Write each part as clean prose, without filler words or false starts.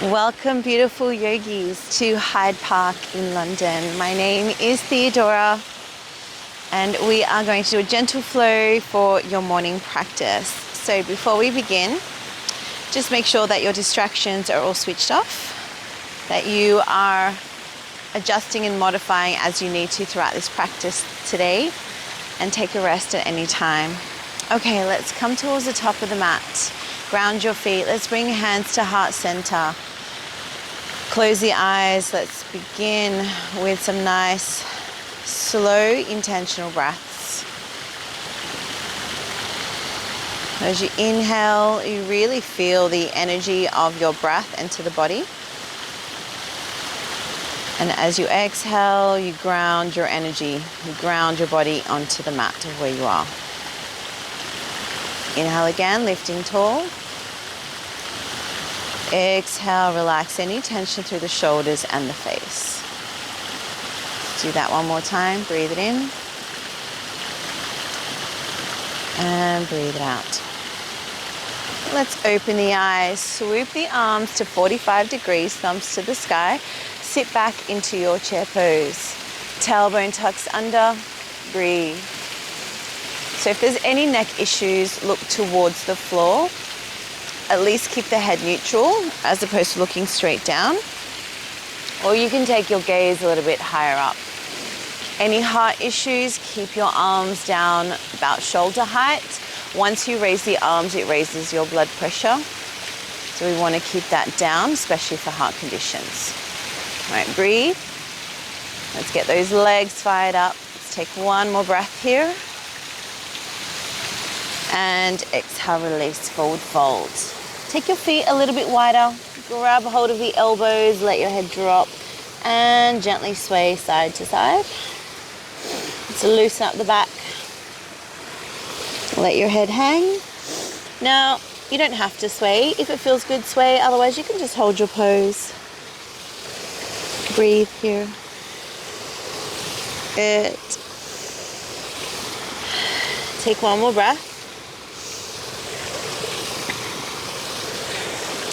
Welcome, beautiful yogis, to Hyde Park in London. My name is Theodora, and we are going to do a gentle flow for your morning practice. So before we begin, just make sure that your distractions are all switched off, that you are adjusting and modifying as you need to throughout this practice today, and take a rest at any time. Okay, let's come towards the top of the mat. Ground your feet. Let's bring your hands to heart center. Close the eyes. Let's begin with some nice, slow, intentional breaths. As you inhale, you really feel the energy of your breath enter the body. And as you exhale, you ground your energy, you ground your body onto the mat of where you are. Inhale again, lifting tall. Exhale, relax any tension through the shoulders and the face. Do that one more time. Breathe it in. And breathe it out. Let's open the eyes. Swoop the arms to 45 degrees, thumbs to the sky. Sit back into your chair pose. Tailbone tucks under. Breathe. So if there's any neck issues, look towards the floor. At least keep the head neutral as opposed to looking straight down. Or you can take your gaze a little bit higher up. Any heart issues, keep your arms down about shoulder height. Once you raise the arms, it raises your blood pressure. So we want to keep that down, especially for heart conditions. All right, breathe. Let's get those legs fired up. Let's take one more breath here. And exhale, release, forward fold. Take your feet a little bit wider. Grab a hold of the elbows, let your head drop, and gently sway side to side. Let's loosen up the back. Let your head hang. Now, you don't have to sway. If it feels good, sway. Otherwise, you can just hold your pose. Breathe here. Good. Take one more breath.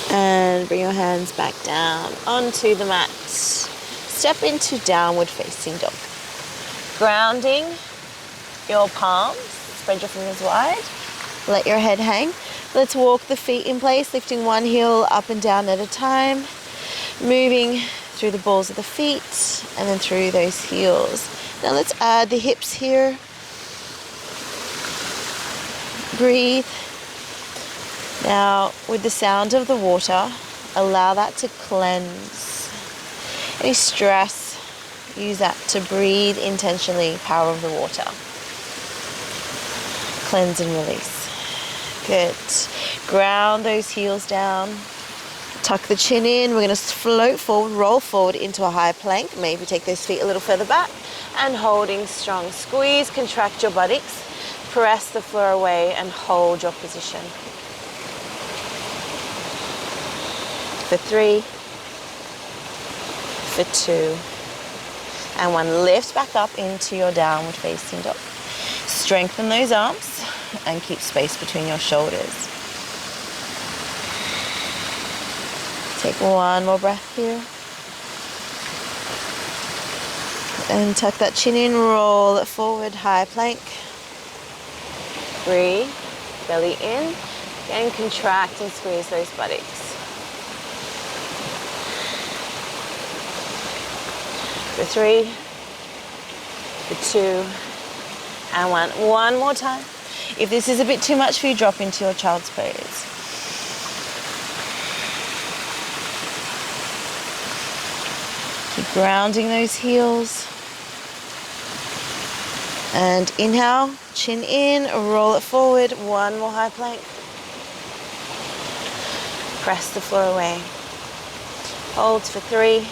And bring your hands back down onto the mat. Step into downward facing dog. Grounding your palms. Spread your fingers wide. Let your head hang. Let's walk the feet in place, lifting one heel up and down at a time. Moving through the balls of the feet and then through those heels. Now let's add the hips here. Breathe. Now, with the sound of the water, allow that to cleanse. Any stress, use that to breathe intentionally, power of the water. Cleanse and release. Good. Ground those heels down. Tuck the chin in. We're going to float forward, roll forward into a high plank. Maybe take those feet a little further back. And holding strong. Squeeze, contract your buttocks. Press the floor away and hold your position. For 3, for 2, and 1. Lift back up into your downward facing dog. Strengthen those arms and keep space between your shoulders. Take one more breath here. And tuck that chin in, roll it forward, high plank. Breathe, belly in, and contract and squeeze those buttocks. For 3, for 2, and 1. One more time. If this is a bit too much for you, drop into your child's pose. Keep grounding those heels. And inhale, chin in, roll it forward. One more high plank. Press the floor away. Hold for 3.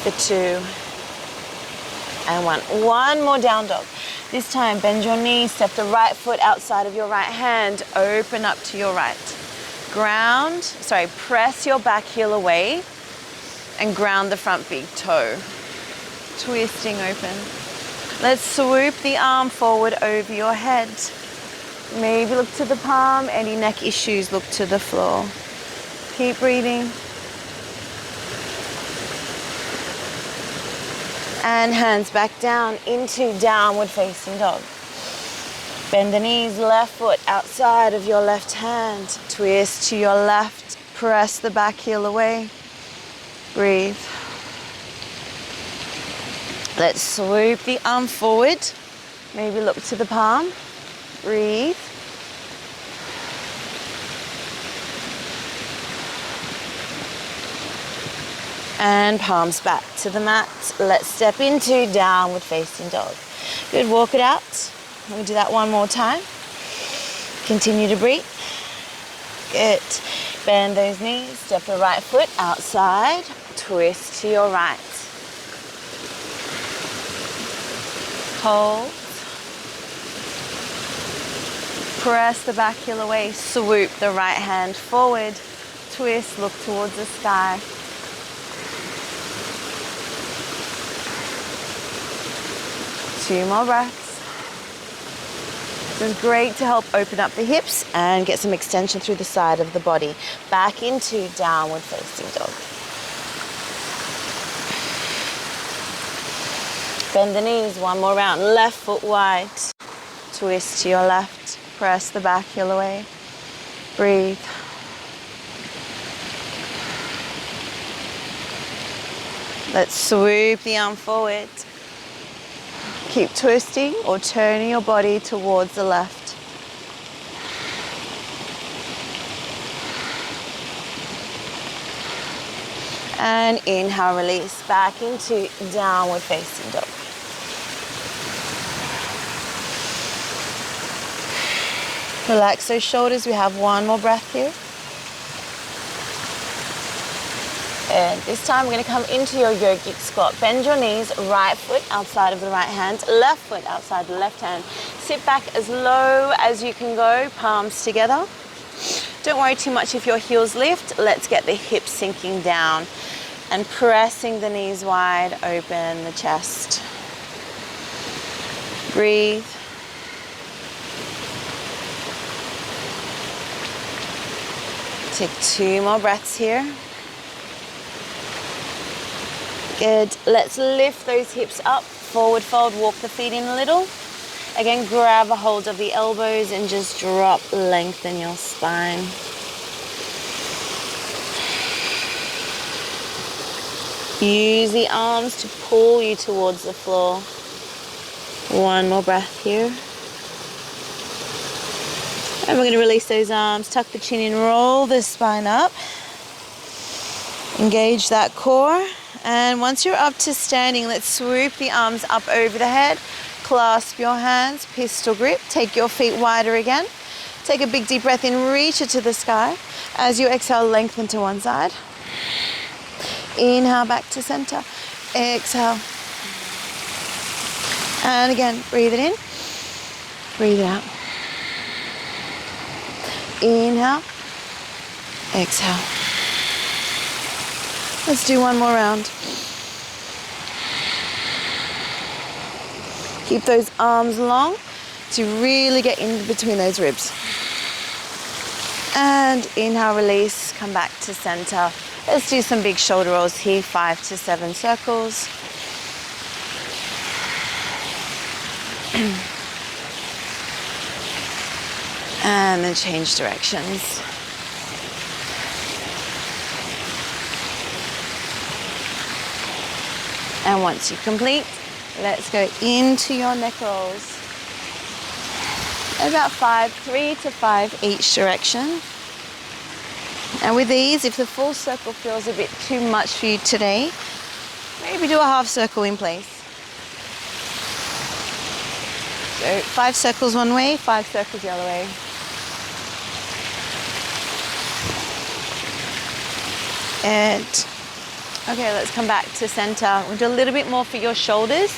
For 2, and 1. One more down dog. This time, bend your knees, step the right foot outside of your right hand, open up to your right. Press your back heel away and ground the front big toe. Twisting open. Let's swoop the arm forward over your head. Maybe look to the palm. Any neck issues, look to the floor. Keep breathing. And hands back down into downward facing dog. Bend the knees, left foot outside of your left hand. Twist to your left. Press the back heel away. Breathe. Let's swoop the arm forward. Maybe look to the palm. Breathe. And palms back to the mat. Let's step into downward facing dog. Good, walk it out. We'll do that one more time. Continue to breathe. Good. Bend those knees, step the right foot outside, twist to your right. Hold. Press the back heel away, swoop the right hand forward, twist, look towards the sky. Two more breaths. This is great to help open up the hips and get some extension through the side of the body. Back into downward facing dog. Bend the knees, one more round. Left foot wide. Twist to your left. Press the back heel away. Breathe. Let's swoop the arm forward. Keep twisting or turning your body towards the left. And inhale, release back into downward facing dog. Relax those shoulders. We have one more breath here. And this time we're going to come into your yogic squat. Bend your knees, right foot outside of the right hand, left foot outside the left hand. Sit back as low as you can go, palms together. Don't worry too much if your heels lift. Let's get the hips sinking down and pressing the knees wide, open the chest. Breathe. Take two more breaths here. Good. Let's lift those hips up, forward fold, walk the feet in a little. Again, grab a hold of the elbows and just drop, lengthen your spine. Use the arms to pull you towards the floor. One more breath here. And we're going to release those arms, tuck the chin in, roll the spine up. Engage that core. And once you're up to standing, let's swoop the arms up over the head. Clasp your hands, pistol grip. Take your feet wider again. Take a big deep breath in, reach it to the sky. As you exhale, lengthen to one side. Inhale back to center. Exhale. And again, breathe it in. Breathe it out. Inhale. Exhale. Let's do one more round. Keep those arms long to really get in between those ribs. And inhale, release, come back to center. Let's do some big shoulder rolls here, 5 to 7 circles. And then change directions. And once you complete, let's go into your neck rolls. About 3 to 5 each direction. And with these, if the full circle feels a bit too much for you today, maybe do a half circle in place. So 5 circles one way, 5 circles the other way. And okay, let's come back to center. We'll do a little bit more for your shoulders.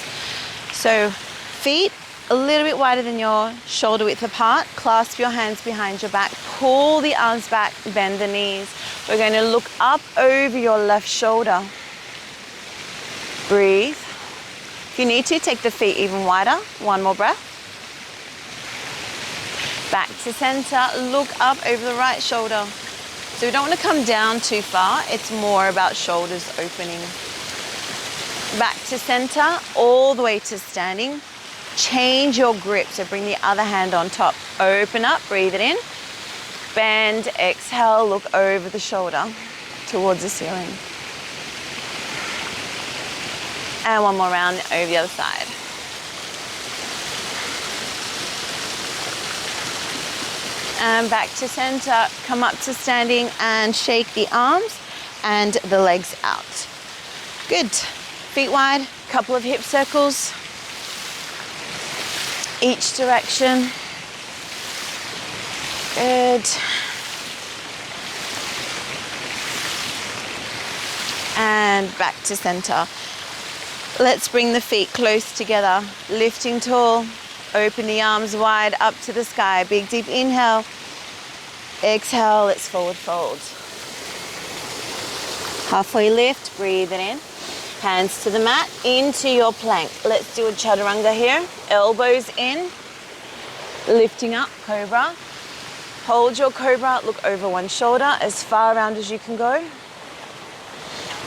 So feet a little bit wider than your shoulder width apart. Clasp your hands behind your back. Pull the arms back, bend the knees. We're going to look up over your left shoulder. Breathe. If you need to, take the feet even wider. One more breath. Back to center. Look up over the right shoulder. So we don't want to come down too far. It's more about shoulders opening. Back to center, all the way to standing. Change your grip, so bring the other hand on top. Open up, breathe it in. Bend, exhale, look over the shoulder towards the ceiling. And one more round over the other side. And back to center, come up to standing and shake the arms and the legs out. Good. Feet wide, couple of hip circles. Each direction. Good. And back to center. Let's bring the feet close together, lifting tall. Open the arms wide up to the sky. Big deep inhale. Exhale, let's forward fold. Halfway lift, breathe it in. Hands to the mat, into your plank. Let's do a chaturanga here. Elbows in, lifting up, cobra. Hold your cobra, look over one shoulder, as far around as you can go.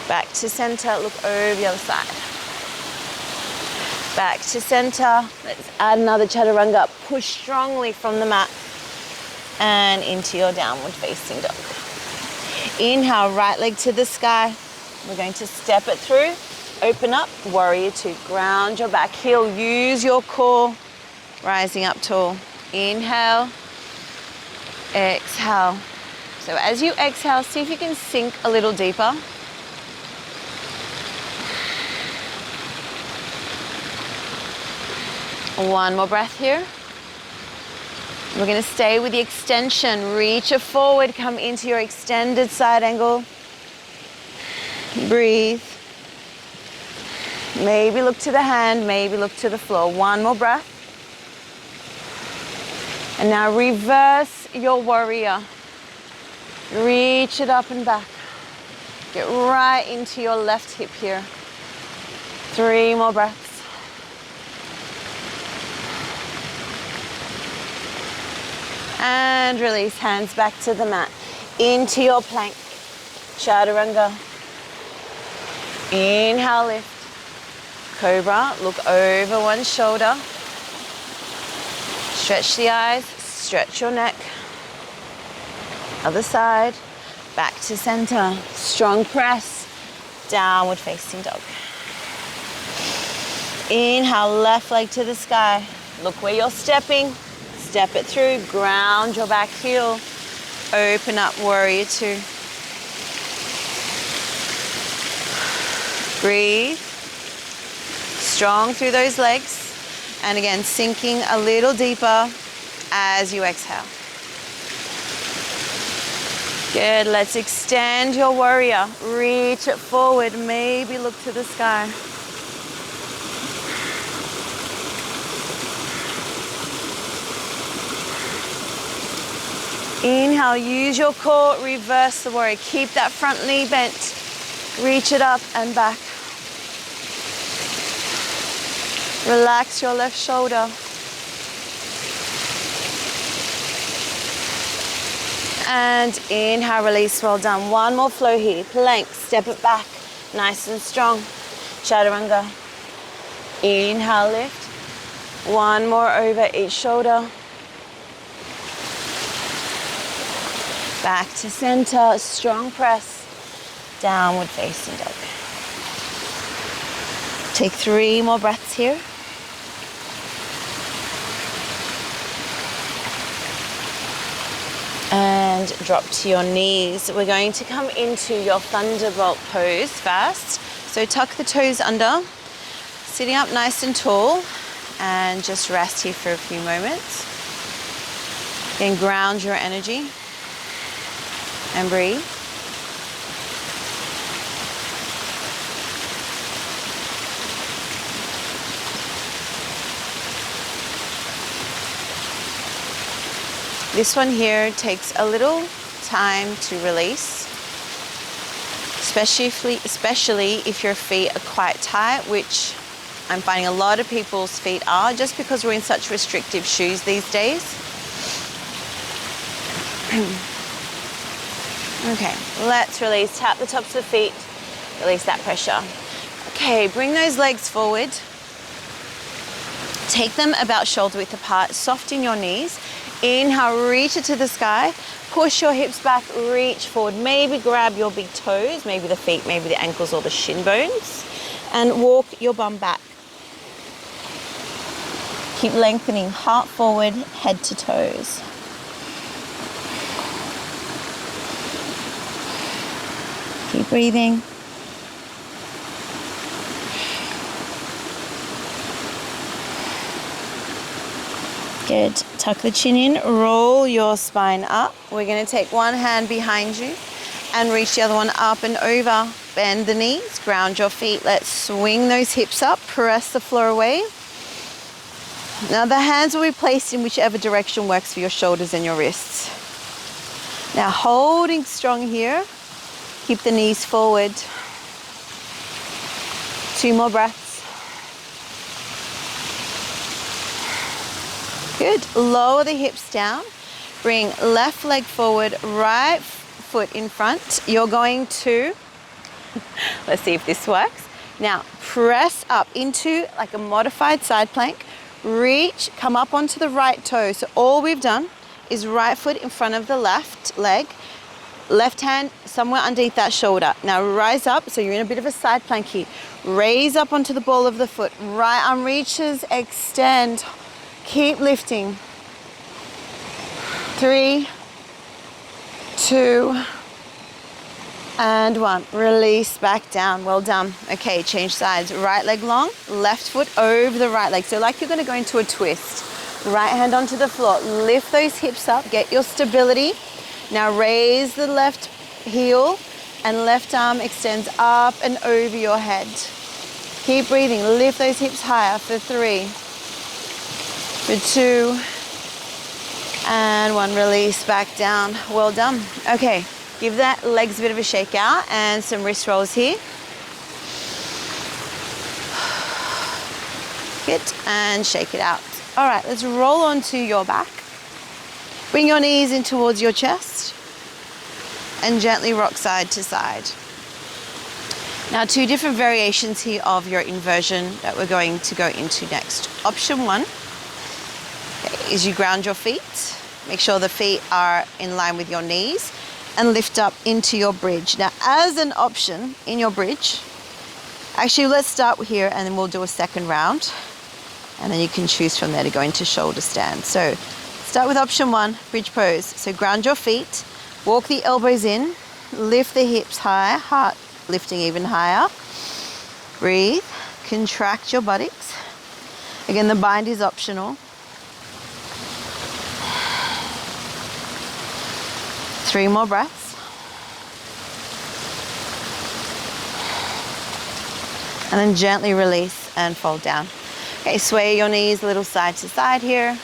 Back to center, look over the other side. Back to center. Let's add another chaturanga. Push strongly from the mat and into your downward facing dog. Inhale, right leg to the sky. We're going to step it through. Open up, warrior two. Ground your back heel. Use your core. Rising up tall. Inhale. Exhale. So as you exhale, see if you can sink a little deeper. One more breath here. We're going to stay with the extension. Reach it forward, come into your extended side angle. Breathe. Maybe look to the hand, maybe look to the floor. One more breath. And now reverse your warrior. Reach it up and back. Get right into your left hip here. 3 more breaths. And release, hands back to the mat. Into your plank. Chaturanga. Inhale, lift. Cobra, look over one shoulder. Stretch the eyes, stretch your neck. Other side. Back to center. Strong press. Downward facing dog. Inhale, left leg to the sky. Look where you're stepping. Step it through, ground your back heel. Open up, warrior two. Breathe. Strong through those legs. And again, sinking a little deeper as you exhale. Good, let's extend your warrior. Reach it forward, maybe look to the sky. Inhale, use your core, reverse the warrior. Keep that front knee bent. Reach it up and back. Relax your left shoulder. And inhale, release, well done. One more flow here. Plank, step it back. Nice and strong. Chaturanga. Inhale, lift. One more over each shoulder. Back to center, strong press, downward facing dog. Take 3 more breaths here. And drop to your knees. We're going to come into your thunderbolt pose first. So tuck the toes under, sitting up nice and tall, and just rest here for a few moments. Then ground your energy. And breathe. This one here takes a little time to release, especially if your feet are quite tight, which I'm finding a lot of people's feet are, just because we're in such restrictive shoes these days. Okay, let's release. Tap the tops of the feet. Release that pressure. Okay, bring those legs forward. Take them about shoulder width apart. Soften your knees. Inhale, reach it to the sky. Push your hips back, reach forward. Maybe grab your big toes, maybe the feet, maybe the ankles or the shin bones. And walk your bum back. Keep lengthening, heart forward, head to toes. Keep breathing. Good. Tuck the chin in, roll your spine up. We're going to take one hand behind you and reach the other one up and over. Bend the knees, ground your feet. Let's swing those hips up, press the floor away. Now the hands will be placed in whichever direction works for your shoulders and your wrists. Now holding strong here, keep the knees forward. 2 more breaths. Good. Lower the hips down. Bring left leg forward, right foot in front. You're going to, let's see if this works. Now press up into like a modified side plank. Reach, come up onto the right toe. So all we've done is right foot in front of the left leg, left hand somewhere underneath that shoulder. Now rise up, so you're in a bit of a side plank here. Raise up onto the ball of the foot. Right arm reaches, extend. Keep lifting. 3, 2, and 1. Release back down. Well done. Okay, change sides. Right leg long, left foot over the right leg. So like you're going to go into a twist. Right hand onto the floor. Lift those hips up. Get your stability. Now raise the left heel and left arm extends up and over your head. Keep breathing. Lift those hips higher for 3. For 2, and 1, release back down. Well done. Okay, give that legs a bit of a shake out and some wrist rolls here. Good, and shake it out. All right, let's roll onto your back. Bring your knees in towards your chest and gently rock side to side. Now 2 different variations here of your inversion that we're going to go into next. Option 1. Is you ground your feet, make sure the feet are in line with your knees and lift up into your bridge. Now as an option in your bridge, actually let's start here and then we'll do a second round and then you can choose from there to go into shoulder stand. So start with option 1, bridge pose. So ground your feet, walk the elbows in, lift the hips high, heart lifting even higher. Breathe, contract your buttocks. Again, the bind is optional. 3 more breaths. And then gently release and fold down. Okay, sway your knees a little side to side here.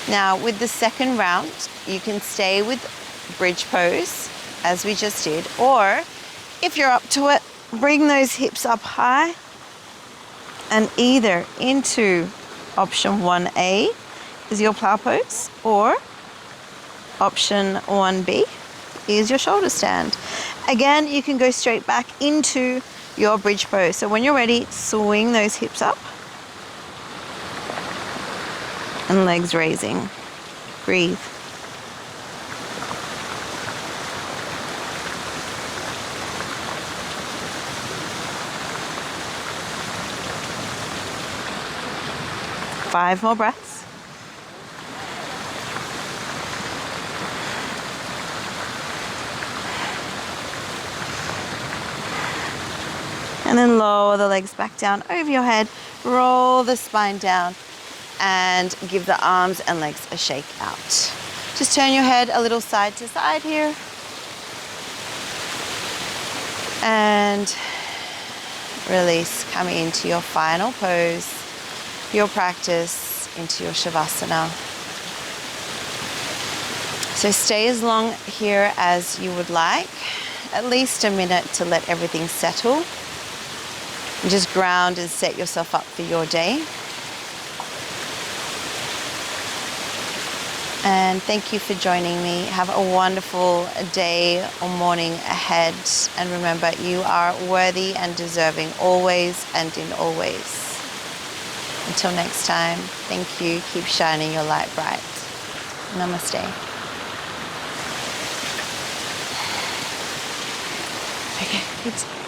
Now with the second round, you can stay with bridge pose as we just did, or if you're up to it, bring those hips up high and either into option 1A is your plow pose, or option 1B is your shoulder stand. Again, you can go straight back into your bridge pose. So when you're ready, swing those hips up and legs raising. Breathe. Five more breaths. And then lower the legs back down over your head, roll the spine down, and give the arms and legs a shake out. Just turn your head a little side to side here. And release, coming into your final pose, your practice, into your Shavasana. So stay as long here as you would like, at least a minute to let everything settle. And just ground and set yourself up for your day. And thank you for joining me. Have a wonderful day or morning ahead. And remember, you are worthy and deserving always and in always. Until next time, thank you. Keep shining your light bright. Namaste. Okay, good.